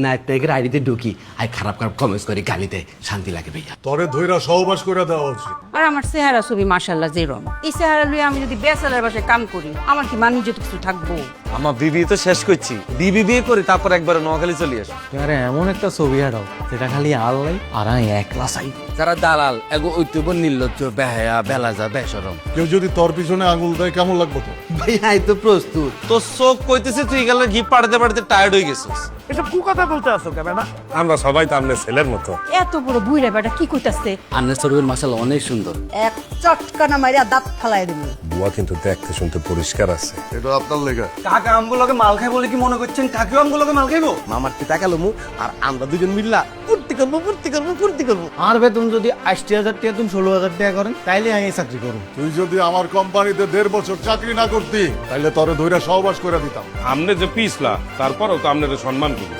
নায়ক নায়কের আইডিতে ঢুকি আর খারাপ খারাপ কমেন্টস করে গালিতে শান্তি লাগে ভাইয়া। তরে ধৈরা সহবাস করে দেওয়া উচিত। আর আমার চেহারা ছবি মাশাআল্লাহ যেরম, এই চেহারা লইয়া আমি যদি বেচালার বাসায় কাম করি আমার কি মান ইজ্জত কিছু থাকবো? আমার বিবি তো শেষ করছি, বিবি বিয়ে করি তারপর একবার নোয়াখালী চলে আসো। আরে এমন একটা ছবি হাঁটাও যেটা খালি আল্লাহ আর আমি একলা চাই। যারা দালাল এগো ঐতিহ্য নির্লজ্জ বেহায়া বেলাজা বেসরম। কেউ যদি তোর পিছনে আঙুল দেয় কেমন লাগবে তো? ভাইয়া এই তো প্রস্তুত। তোর চোখ কইতেছে তুই গেলে ঘি পাড়াতে পাড়াতে টায়ার্ড হয়ে গেছিস। আমরা সবাই তো আপনার ছেলের মতো। এত বড় বুইরা বেটা কি কইতাছে? আন্নের শরীর মাসাল অনেক সুন্দর। এক চটকানা মাইরা দাঁত ফালাই দিবি। বুয়া কিন্তু দেখতে শুনতে পরিষ্কার আছে। এটা আপনার লেগা। কাকা আমগুলোকে মাল খাই বলে কি মনে করছেন কাকিও আমগুলোকে মাল খাইবো? মামার টিতা কালমু আর আমরা দুজন মিল্লা ফুর্তি করবো ফুর্তি করবো ফুর্তি করবো। আর বেতন যদি 80,000 টাকা তুমি 16,000 টাকা করেন তাইলে আমি এই চাকরি করবো। তুই যদি আমার কোম্পানিতে 1.5 বছর চাকরি না করতি তাহলে তোরে ধৈরা সহবাস করে দিতাম। আমনে যে পিছলা তারপরও তো আমনে সম্মান করি।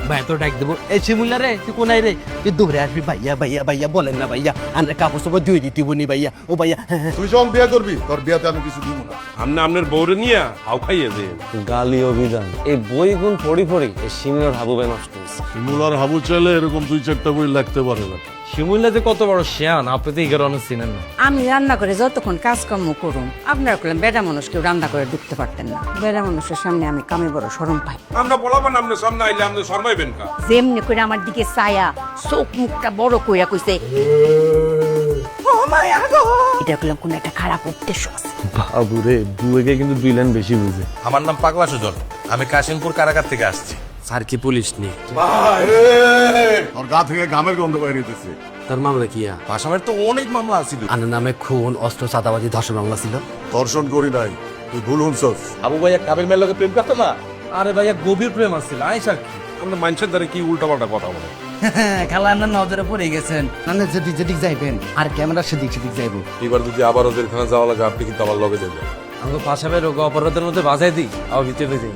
ভাই তো ডাক দেবো এই শিমুল্লা রে তুই কোনাই রে তুই দৌড়ে আসবি ভাইয়া ভাইয়া ভাইয়া বলেন না ভাইয়া আন্না কাপড় সব ধুয়ে দিতে বনি ভাইয়া ও ভাইয়া। তুই যখন বিয়ে করবি তোর বিয়াতে আমি কিছু দিব না। আমনে আমনের বউরে নিয়ে হাও খাইয়ে দে। গালি অভিধান এই বই গুণ পড়ি পড়ি এই শিমুলের হাবুবে নষ্ট হয়েছে। শিমুলার হাবু চাইলে এরকম 2-4টা বই লাগতে পারে না। শিমুল্লা যে কত বড় শেয়ান আপনি তো এগারো অনেক চিনেন না। আমি রান্না করে যতক্ষণ কাজকর্ম করুন আপনারা করলেন বেড়া মানুষ কেউ রান্না করে ঢুকতে পারতেন না। বেড়া মানুষের সামনে আমি কামে বড় শরম পাই। আমরা বলাবো না আমনে সামনে আইলে আমনে শর্মাইবেন কা। যেমনি করে আমার দিকে ছায়া চোখ মুখটা বড় কইরা কইছে ও মায়া গো, এটা করলাম কোন একটা খারাপ উদ্দেশ্য আছে। বাবুরে বুয়েকে কিন্তু 2 লাইন বেশি বুঝে। আমার নাম পাগলা সুজন, আমি কাশিমপুর কারাগার থেকে আসছি। স্যার কি পুলিশ নেই তোর গা থেকে ঘামের গন্ধ বাইরে হইতেছে। তার মামলা কিয়া আসামের তো অনেক মামলা আছিল। আন্নার নামে খুন অস্ত্র চাঁদাবাজি ধর্ষণ মামলা ছিল। দর্শন করি নাই, তুই ভুল শুনছস। আবু ভাইয়া কাবিল মেয়ের লোকে প্রেম করতো না? আরে ভাইয়া গভীর প্রেম আছিল আইসা কি আমরা মানুষের দ্বারা কি উল্টাপাল্টা কথা বলে। খেলা আন্নার নজরে পড়ে গেছেন আন্না যেদিক যেদিক যাইবেন আর ক্যামেরা সেদিক সেদিক যাইবো। এবার যদি আবারও জেলখানা যাওয়া লাগে আপনি কিন্তু আমার লগে যাবেন। আমাকে পাশাপাশি রোগ অপরাধের মধ্যে বাজাই দিই আবার ভিতরে দিই।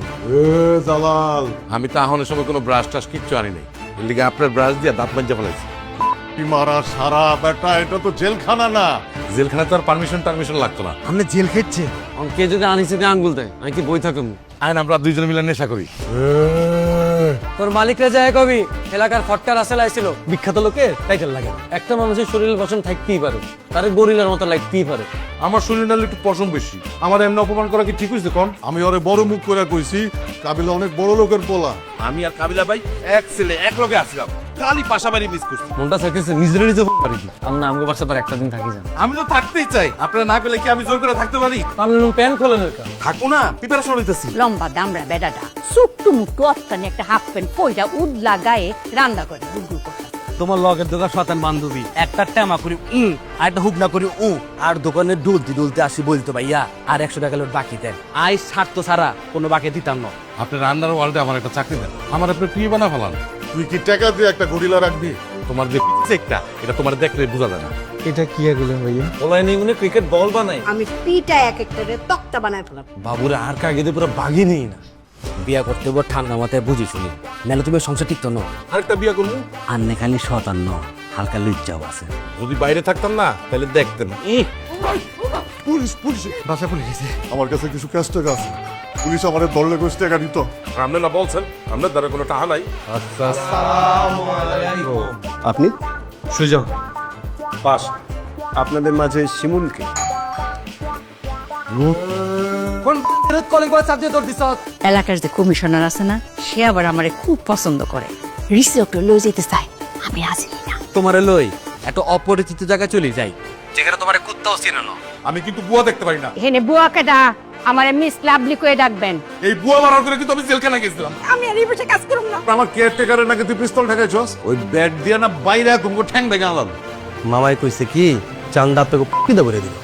জালাল আমি তো আহনের সময় কোনো ব্রাশ টাশ কিচ্ছু আনি নাই, এর লিগে আপনার ব্রাশ দিয়ে দাঁত মাজা ফেলাইছি। কি মারা সারা বেটা, এটা তো জেলখানা না। জেলখানায় তো আর পারমিশন লাগতো না। আপনি জেল খেচ্ছে কে যদি আনিছে দিয়ে আঙ্গুল দেয় আমি কি বই থাকুম? আইন আমরা দুইজন মিলে নেশা করি। তোর মালিকরা যায় কবি এলাকার ফটকার আসে লাইছিল বিখ্যাত লোকের টাইটেল লাগে। একটা মানুষের শরীরের পছন থাকতেই পারে, তারে গরিলার মতো লাগতেই পারে। আমার শরীর নালে একটু পশম বেশি, আমার এমনি অপমান করা কি ঠিক হয়েছে কোন? আমি ওরে বড় মুখ করে কইছি, কাবিলা অনেক বড় লোকের পোলা। আমি আর কাবিলা ভাই এক ছেলে এক লগে আসলাম, খালি পাশাপাশি মিস করছি। মনটা চাইতেছে নিজের নিজে পারি কি আমরা আমগো বাসা পর একটা দিন থাকি যান। আমি তো থাকতেই চাই, আপনারা না পেলে কি আমি জোর করে থাকতে পারি? আপনি প্যান্ট খোলেন থাকবো না, প্রিপারেশন হইতেছি। লম্বা দামড়া বেড়াটা সুট্টু মুট্টু অত্তানি একটা হাফ প্যান্ট পইরা উদলা গায়ে রান্না করে গুড়গুড় করতে। তোমার লগের দোকান শতান বান্ধবী একটা ট্যামা করি আর একটা হুক না করি আর দোকানে ডুলতে ডুলতে আসি বলতো ভাইয়া আর 100 টাকা লোট বাকি দেন। আই ছাড়তো ছাড়া কোনো বাকি দিতাম না। আপনি রান্নার ওয়ার্ল্ডে আমার একটা চাকরি দেন, আমার আপনি প্রিয় বানা ফেলান। তুই কি টাকা দিয়ে একটা গরিলা রাখবি? তোমার যে পিকটা এটা তোমার দেখলে বোঝা যায় না। এটা কি এগুলো ভাইয়া? ওলাই নিগুনে ক্রিকেট বল বানাই। আমি পিটা এক একটা তক্তা বানায় ফেলাম। বাবুরা আর কাগে দিয়ে পুরো বাগি নেই না। বিয়া করতে হবো ঠান্ডা মাথায় বুঝি শুনি, নাহলে তুমি সংসার টিকতো না। আরেকটা বিয়ে করবো, আর নে খালি শতান হালকা লুচ্চাও আছে। যদি বাইরে থাকতাম না তাহলে দেখতেন। পুলিশ পুলিশ বাসা পুলিশ গেছে। আমার কাছে কিছু ক্যাশ টাকা আছে, পুলিশ আমাদের ধরলে গোষ্ঠী টাকা দিত। আপনি না বলছেন আপনার দ্বারা কোনো টাকা নাই। আপনি সুজন পাস। আপনাদের মাঝে শিমুলকে কোন কলিং করে চাপ দিয়ে তোর দিছ? এলাকার যে কমিশনার আছে না, সে আবার আমারে খুব পছন্দ করে। রিসিপ্ট লয়ে যেতে চায়, আমি রাজি না। তোমারে লই একটা অপরিচিত জায়গায় চলে যাই যেখানে তোমার কুত্তাও চিনে না। আমি কিন্তু বুয়া দেখতে পারি না। এখানে বুয়াকে দা আমারে মিস লাভলি করে ডাকবেন। এই বুয়া মারার করে কিন্তু আমি জেলখানা গেছিলাম। আমি আর এই বসে কাজ করব না। আমার কেয়ারটেকারের নাকি তুই পিস্তল ঠেকাইছস? ওই ব্যাট দিয়ে না বাইরে তোমাকে ঠ্যাং দেখে আনলাম। মামাই কইছে কি চান্দা আপনাকে পিদা করে দিল।